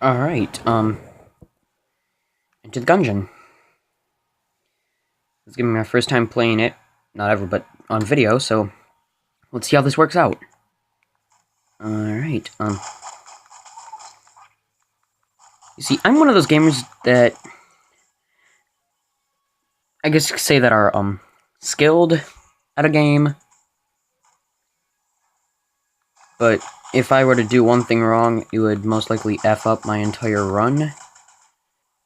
Alright, into the gungeon. It's gonna be my first time playing it. Not ever, but on video, so let's see how this works out. Alright, you see, I'm one of those gamers that I guess you could say that are, skilled at a game. But if I were to do one thing wrong, it would most likely F up my entire run.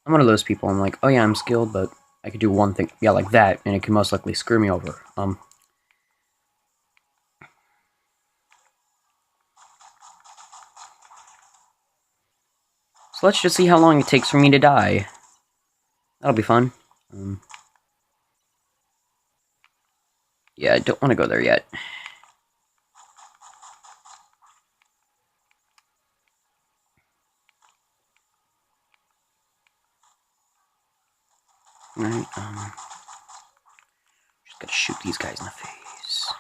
I'm one of those people, I'm like, oh yeah, I'm skilled, but I could do one thing, yeah, like that, and it could most likely screw me over. So let's just see how long it takes for me to die. That'll be fun. Yeah, I don't want to go there yet. Alright, just gotta shoot these guys in the face.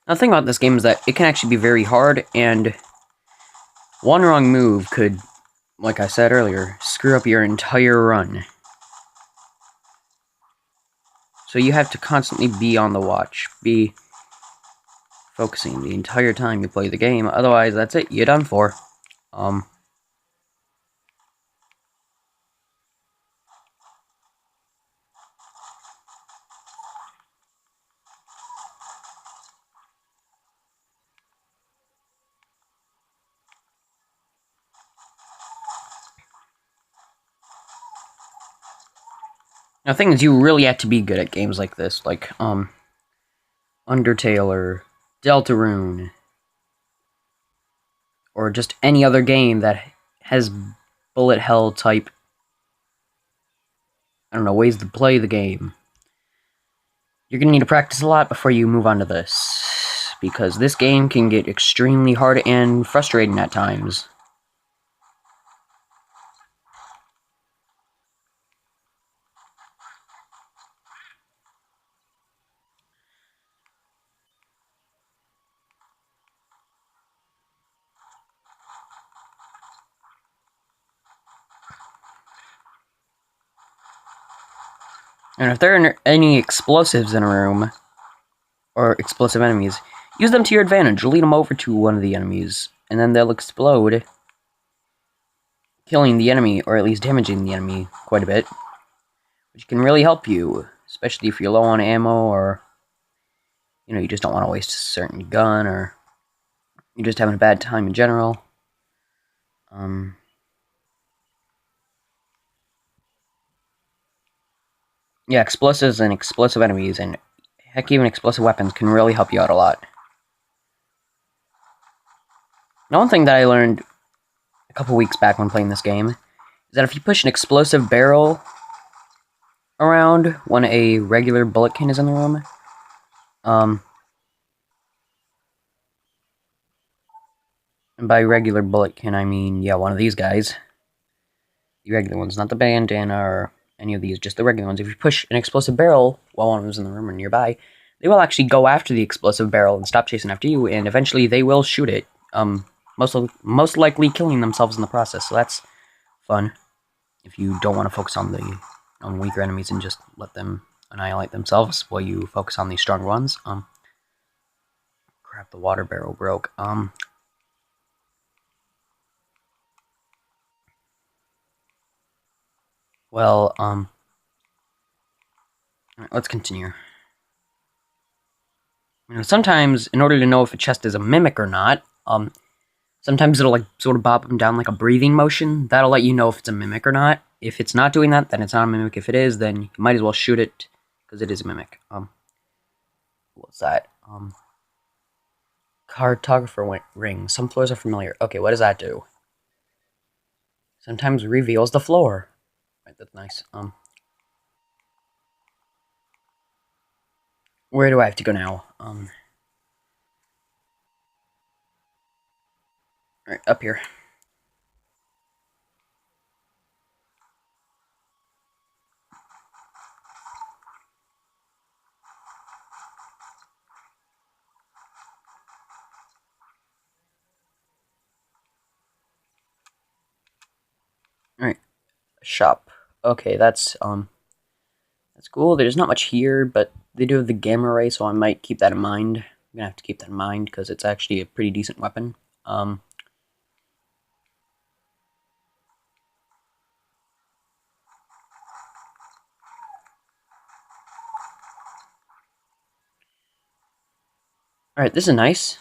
Now, the thing about this game is that it can actually be very hard, and one wrong move could, like I said earlier, screw up your entire run. So you have to constantly be on the watch, be focusing the entire time you play the game, otherwise that's it, you're done for. Now, the thing is, you really have to be good at games like this, like, Undertale or Deltarune, or just any other game that has bullet hell type, I don't know, ways to play the game. You're gonna need to practice a lot before you move on to this, because this game can get extremely hard and frustrating at times. And if there are any explosives in a room, or explosive enemies, use them to your advantage. Lead them over to one of the enemies, and then they'll explode, killing the enemy, or at least damaging the enemy quite a bit, which can really help you, especially if you're low on ammo, or, you know, you just don't want to waste a certain gun, or you're just having a bad time in general. Yeah, explosives and explosive enemies, and heck, even explosive weapons can really help you out a lot. Now, one thing that I learned a couple weeks back when playing this game is that if you push an explosive barrel around when a regular bullet can is in the room, and by regular bullet can I mean, yeah, one of these guys. The regular ones, not the bandana or any of these, just the regular ones. If you push an explosive barrel while one of them's in the room or nearby, they will actually go after the explosive barrel and stop chasing after you, and eventually they will shoot it, most likely killing themselves in the process, so that's fun. If you don't want to focus on the weaker enemies and just let them annihilate themselves while you focus on the stronger ones. Crap, the water barrel broke. Well, alright, let's continue. You know, sometimes, in order to know if a chest is a mimic or not, sometimes it'll, like, sort of bob them down like a breathing motion. That'll let you know if it's a mimic or not. If it's not doing that, then it's not a mimic. If it is, then you might as well shoot it, because it is a mimic. What's that? Cartographer ring. Some floors are familiar. Okay, what does that do? Sometimes reveals the floor. Right, that's nice. Where do I have to go now? Right, up here. shop. Okay, that's cool. There's not much here, but they do have the gamma ray, so I might keep that in mind. I'm gonna have to keep that in mind because it's actually a pretty decent weapon. Alright, this is nice.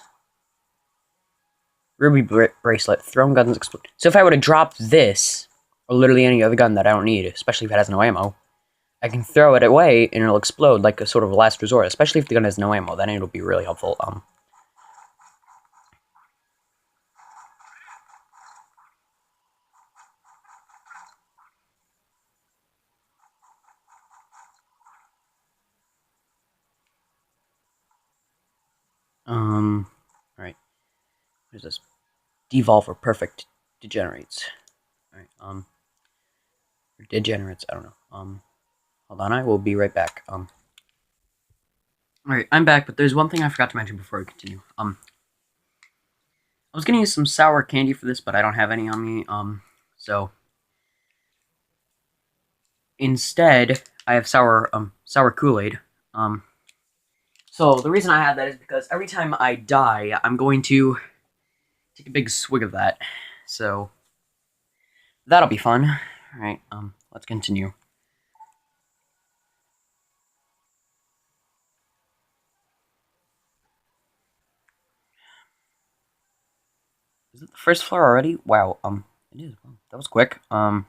Ruby bracelet. Thrown guns explode. So if I were to drop this, or literally any other gun that I don't need, especially if it has no ammo, I can throw it away and it'll explode like a sort of last resort, especially if the gun has no ammo, then it'll be really helpful. Alright. There's this devolver perfect degenerates. Alright, or degenerates, I don't know. Hold on, I will be right back. Alright, I'm back, but there's one thing I forgot to mention before we continue. I was gonna use some sour candy for this, but I don't have any on me, so instead, I have sour Kool-aid. So the reason I have that is because every time I die, I'm going to take a big swig of that. So that'll be fun. Alright, let's continue. Is it the first floor already? Wow, it is. That was quick. Now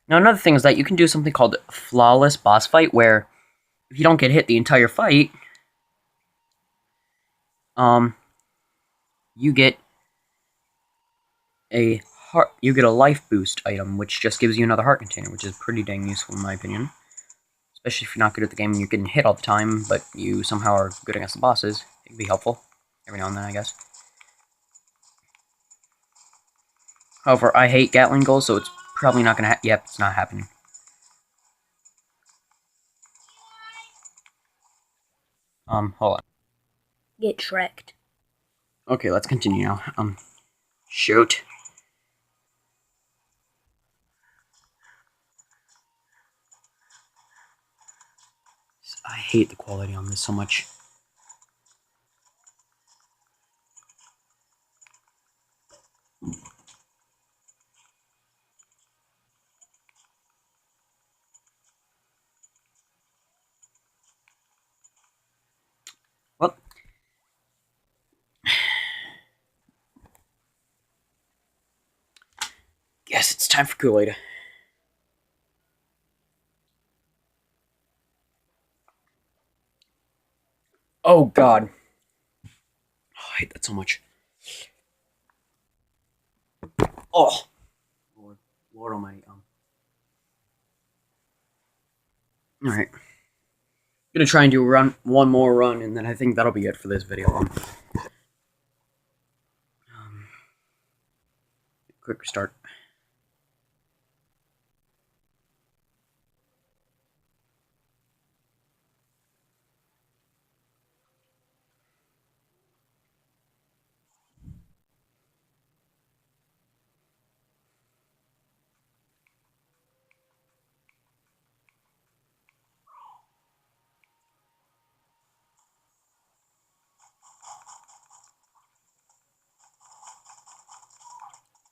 another thing is that you can do something called flawless boss fight, where if you don't get hit the entire fight, you get a life boost item, which just gives you another heart container, which is pretty dang useful in my opinion. Especially if you're not good at the game and you're getting hit all the time, but you somehow are good against the bosses. It can be helpful every now and then, I guess. However, I hate Gatling goals, so it's probably not gonna. Yep, it's not happening. Hold on. Get Shreked. Okay, let's continue now. Shoot. I hate the quality on this so much. Well, guess it's time for Kool-aid. Oh God, oh, I hate that so much. Oh, Lord Almighty. All right. Gonna try and do one more run, and then I think that'll be it for this video. Quick restart.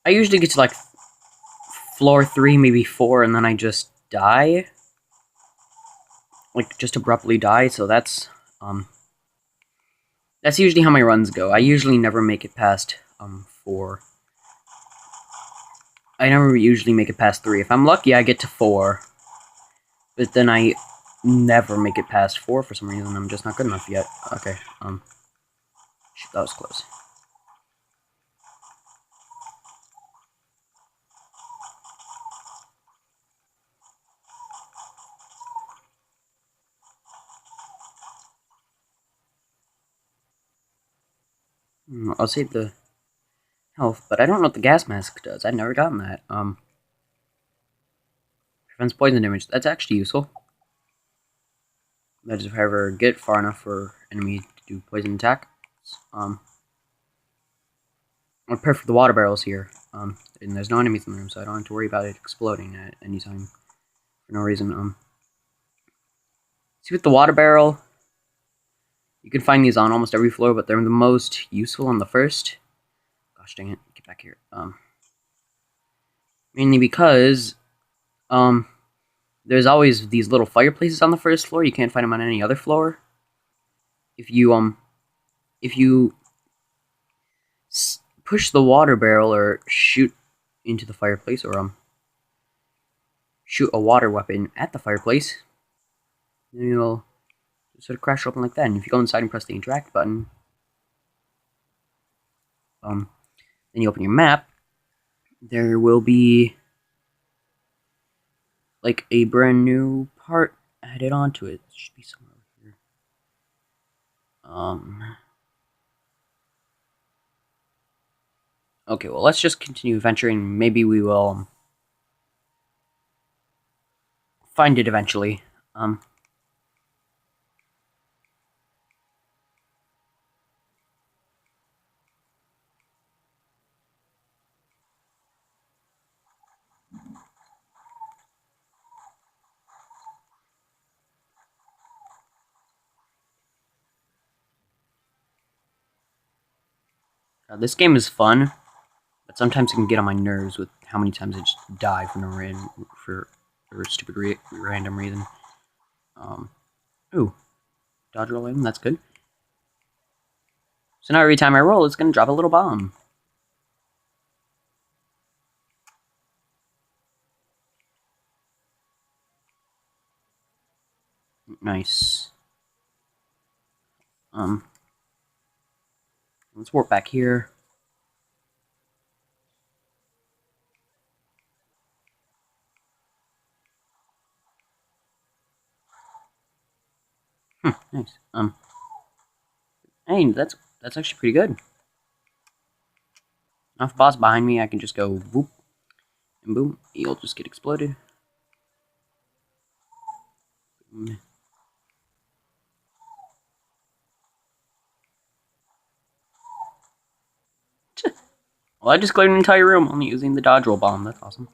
I usually get to like floor 3, maybe 4, and then I just die. Like, just abruptly die, so that's usually how my runs go. I usually never make it past, 4. I never usually make it past 3. If I'm lucky, I get to 4. But then I never make it past 4 for some reason. I'm just not good enough yet. Okay, shit, that was close. I'll save the health, but I don't know what the gas mask does. I've never gotten that. Prevents poison damage. That's actually useful. That is if I ever get far enough for enemy to do poison attack. I'll prepare for the water barrels here. and there's no enemies in the room, so I don't have to worry about it exploding at any time for no reason. See with the water barrel, you can find these on almost every floor, but they're the most useful on the first. Gosh dang it, get back here. Mainly because, there's always these little fireplaces on the first floor. You can't find them on any other floor. If you push the water barrel or shoot into the fireplace, or shoot a water weapon at the fireplace, then it'll sort of crash open like that. And if you go inside and press the interact button, then you open your map, there will be like a brand new part added onto it. It should be somewhere over here. Okay, well, let's just continue venturing. Maybe we will find it eventually. This game is fun, but sometimes it can get on my nerves with how many times I just die for a stupid random reason. Ooh, dodge roll in, that's good. So now every time I roll, it's gonna drop a little bomb. Nice. Let's warp back here. Nice. Hey, that's actually pretty good. Now if the boss behind me, I can just go whoop and boom. He'll just get exploded. Well, I just cleared an entire room only using the dodge roll bomb. That's awesome.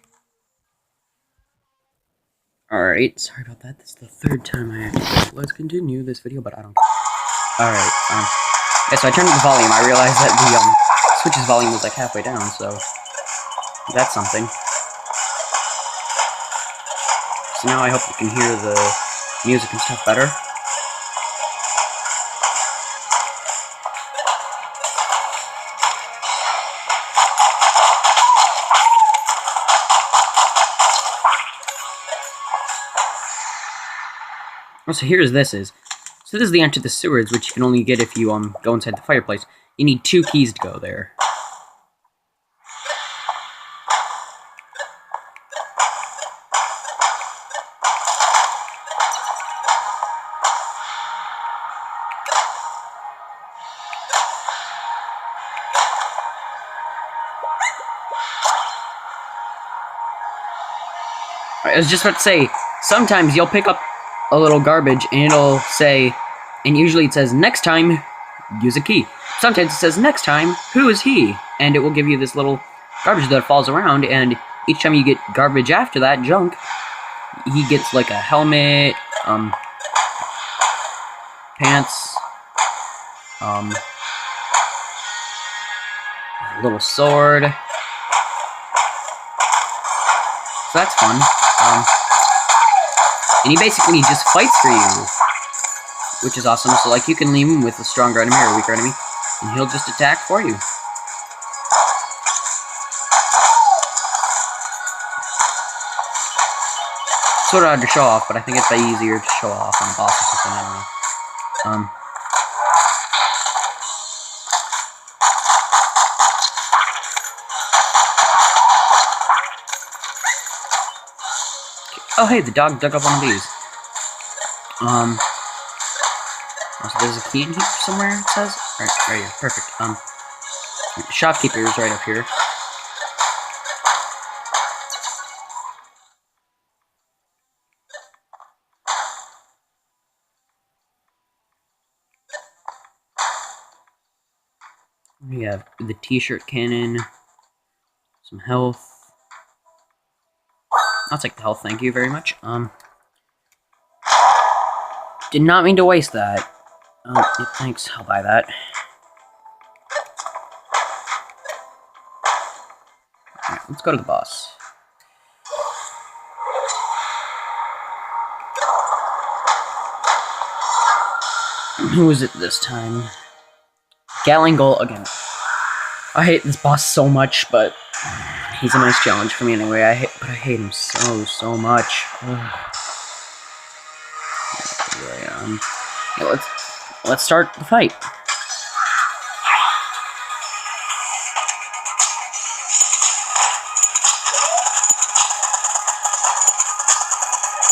Alright, sorry about that. This is the third time I have to say, let's continue this video, but I don't. Alright, yeah, so I turned up the volume. I realized that the Switch's volume was like halfway down, so that's something. So now I hope you can hear the music and stuff better. So here's this is. So this is the end to the sewers, which you can only get if you go inside the fireplace. You need 2 keys to go there. I was just about to say, sometimes you'll pick up a little garbage and it'll say, and usually it says, next time, use a key. Sometimes it says, next time, who is he? And it will give you this little garbage that falls around, and each time you get garbage after that, junk, he gets like a helmet, pants, a little sword. So that's fun. And he basically just fights for you, which is awesome. So like you can leave him with a stronger enemy or a weaker enemy, and he'll just attack for you. Sort of hard to show off, but I think it's easier to show off on a boss or something. I don't know. Oh hey, the dog dug up one of these. So there's a key in here somewhere, it says? Right here, perfect. Shopkeeper is right up here. We have the t-shirt cannon. Some health. I'll take the health, thank you very much. Did not mean to waste that. Yeah, thanks, I'll buy that. Alright, let's go to the boss. Who is it this time? Galingol again. I hate this boss so much, but he's a nice challenge for me anyway. I hate him so much. Anyway, yeah, let's start the fight.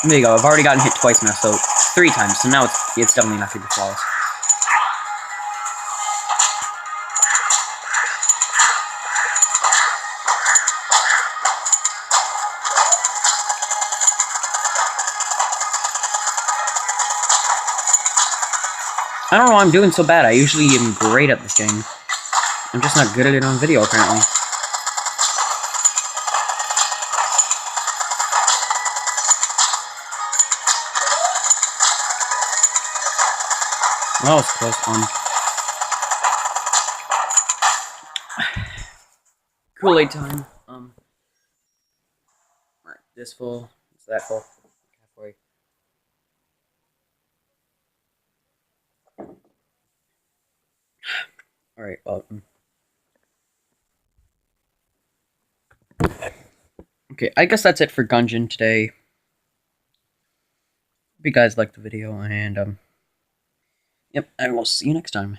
There you go. I've already gotten hit twice now, so 3 times. So now it's definitely not going to be flawless. I don't know why I'm doing so bad. I usually am great at this game. I'm just not good at it on video, apparently. Well, it's close one. Kool-aid time. Alright, this full. It's that full. Halfway. Alright, well. Okay, I guess that's it for Gungeon today. Hope you guys liked the video, and, yep, I will see you next time.